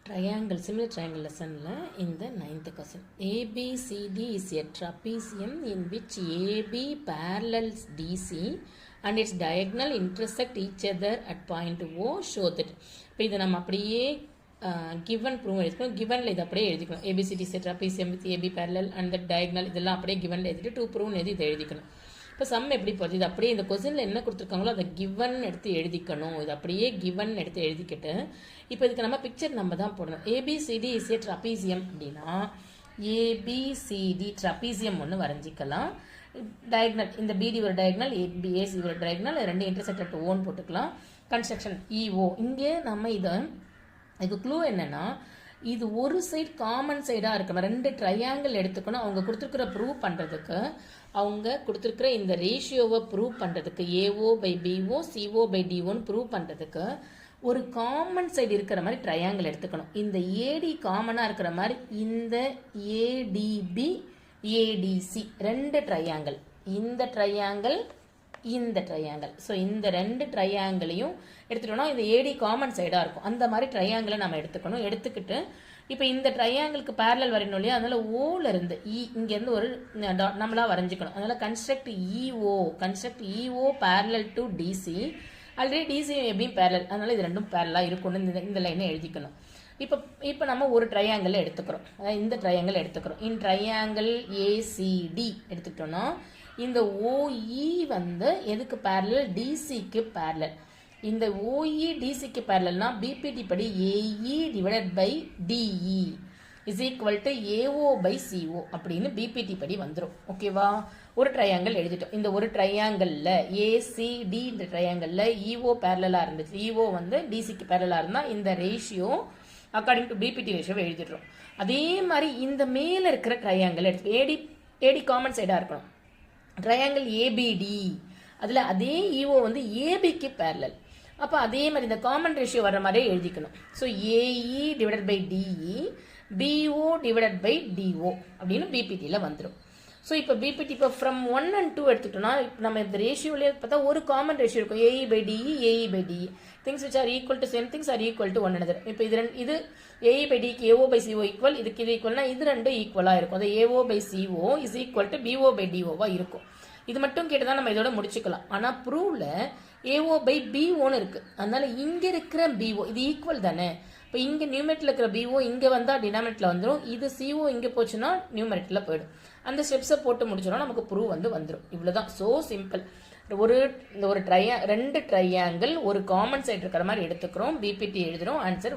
Triangle, similar triangle lesson in the 9th question. ABCD is a trapezium in which AB parallels DC and its diagonal intersect each other at point O. Show that. இப்போ இதை நம்ம அப்படியே given proof எழுதிக்கணும். givenல இதை அப்படியே எழுதிக்கணும். ABCD is a trapezium with AB parallel and the diagonal இதெல்லாம் அப்படியே givenல எழுதிட்டு to prove எழுதி இதை எழுதிக்கணும். இப்போ சம் எப்படி போகுது, இது அப்படியே இந்த கொஸ்டினில் என்ன கொடுத்துருக்காங்களோ அதை கிவன் எடுத்து எழுதிக்கணும். இது அப்படியே கிவன் எடுத்து எழுதிக்கிட்டு இப்போ இதுக்கு நம்ம பிக்சர் நம்ம தான் போடணும். ஏபிசிடி இஸ் ஏ ட்ரபீசியம் அப்படின்னா ஏபிசிடி ட்ரபீசியம் ஒன்று வரைஞ்சிக்கலாம். டயக்னல் இந்த பிடி ஒரு டயக்னல், ஏபிஏசி ஒரு டயக்னல், ரெண்டு இன்டர்செக்டட் ஓன் போட்டுக்கலாம். Construction EO. இங்கே நம்ம இதுக்கு க்ளூ என்னன்னா இது ஒரு சைடு காமன் சைடாக இருக்கணும். ரெண்டு ட்ரையாங்கிள் எடுத்துக்கணும். அவங்க கொடுத்துருக்குற ப்ரூவ் பண்ணுறதுக்கு, அவங்க கொடுத்துருக்குற இந்த ரேஷியோவை ப்ரூவ் பண்ணுறதுக்கு, AO by BO CO by டிஓன்னு ப்ரூவ் பண்ணுறதுக்கு ஒரு காமன் சைடு இருக்கிற மாதிரி ட்ரையாங்கிள் எடுத்துக்கணும். இந்த ஏடி காமனாக இருக்கிற மாதிரி இந்த ஏடிபி ஏடிசி ரெண்டு ட்ரையாங்கிள், இந்த ட்ரையாங்கிள் இந்த ட்ரையாங்கிள். ஸோ இந்த ரெண்டு ட்ரையாங்கிளையும் எடுத்துட்டோம்னா இந்த ஏடி காமன் சைடாக இருக்கும். அந்த மாதிரி ட்ரையாங்கிளை நம்ம எடுத்துக்கணும். எடுத்துக்கிட்டு இப்போ இந்த ட்ரையாங்கிளுக்கு பேரலல் வரையணும் இல்லையா, அதனால ஓல இருந்து இங்கேருந்து ஒரு நம்மளா வரைஞ்சிக்கணும். அதனால construct EO parallel to DC. Already DC எப்படியும் பேரலல், அதனால இது ரெண்டும் பேரலாக இருக்கணும். இந்த லைனை எழுதிக்கணும். இப்போ நம்ம ஒரு ட்ரையாங்கிள் எடுத்துக்கிறோம். அதாவது இந்த ட்ரையாங்கிள் எடுத்துக்கிறோம். இன் ட்ரையாங்கிள் ஏசிடி எடுத்துக்கிட்டோம்னா இந்த ஓஇ வந்து எதுக்கு பேரலல், டிசிக்கு பேரலல். இந்த ஓஇ டிசிக்கு பேரலல்னா பிபிடி படி AE divided by DE is equal to AO by CO அப்படின்னு பிபிடி படி வந்துடும். ஓகேவா, ஒரு ட்ரையாங்கிள் எழுதிட்டோம். இந்த ஒரு ட்ரையாங்கிளில் ஏசிடி இந்த ட்ரையாங்கிளில் இஓ பேரலாக இருந்துச்சு. இஓ வந்து டிசிக்கு பேரலாக இருந்தால் இந்த ரேஷியோ அக்கார்டிங் டு பிபிடி ரேஷியோவை எழுதிடுறோம். அதே மாதிரி இந்த மேலே இருக்கிற ட்ரையாங்கிள் எடுத்து ஏடி காமன் சைடாக இருக்கணும். ட்ரையாங்கிள் ஏபிடி அதில் அதே இஓ வந்து ஏபிக்கு பேரலல். அப்போ அதே மாதிரி இந்த காமன் ரேஷியோ வர்ற மாதிரியே எழுதிக்கணும். So AE divided by DE BO divided by DO அப்படின்னு பிபிடியில் வந்துடும். ஸோ இப்போ பிபிடி இப்போ ஃப்ரம் 1 and 2 எடுத்துக்கிட்டோம்னா நம்ம இந்த ரேஷியோலேயே பார்த்தா ஒரு காமன் ரேஷியோ இருக்கும். AE by DE AE by DE things which are equal to same things are equal to one another. இப்போ இது ஏஇ பை டிக்கு ஏஓ பை சிஓ ஈக்குவல், இதுக்கு இது ஈக்குவல்னா இது ரெண்டும் ஈக்குவலாக இருக்கும். அது AO by CO is equal to BO by டிஓவாக இருக்கும். இது மட்டும் கேட்டு தான் நம்ம இதோட முடிச்சுக்கலாம். ஆனால் ப்ரூவ்ல ஏஓ பை பிஓன்னு இருக்கு. அதனால இங்கே இருக்கிற பிஓ இது ஈக்குவல் தானே. இப்போ இங்கே நியூமெரிட்டில் இருக்கிற பிஓ இங்கே வந்தால் டினாமினேட்டில் வந்துடும். இது சிஓ இங்கே போச்சுன்னா நியூமெரிட்டில் போயிடும். அந்த ஸ்டெப்ஸை போட்டு முடிச்சோன்னா நமக்கு ப்ரூவ் வந்துடும். இவ்வளோதான். So simple. ரெண்டு ட்ரையாங்கிள் ஒரு காமன் சைடு இருக்கிற மாதிரி எடுத்துக்கிறோம். பிபிடி எழுதுகிறோம். ஆன்சர்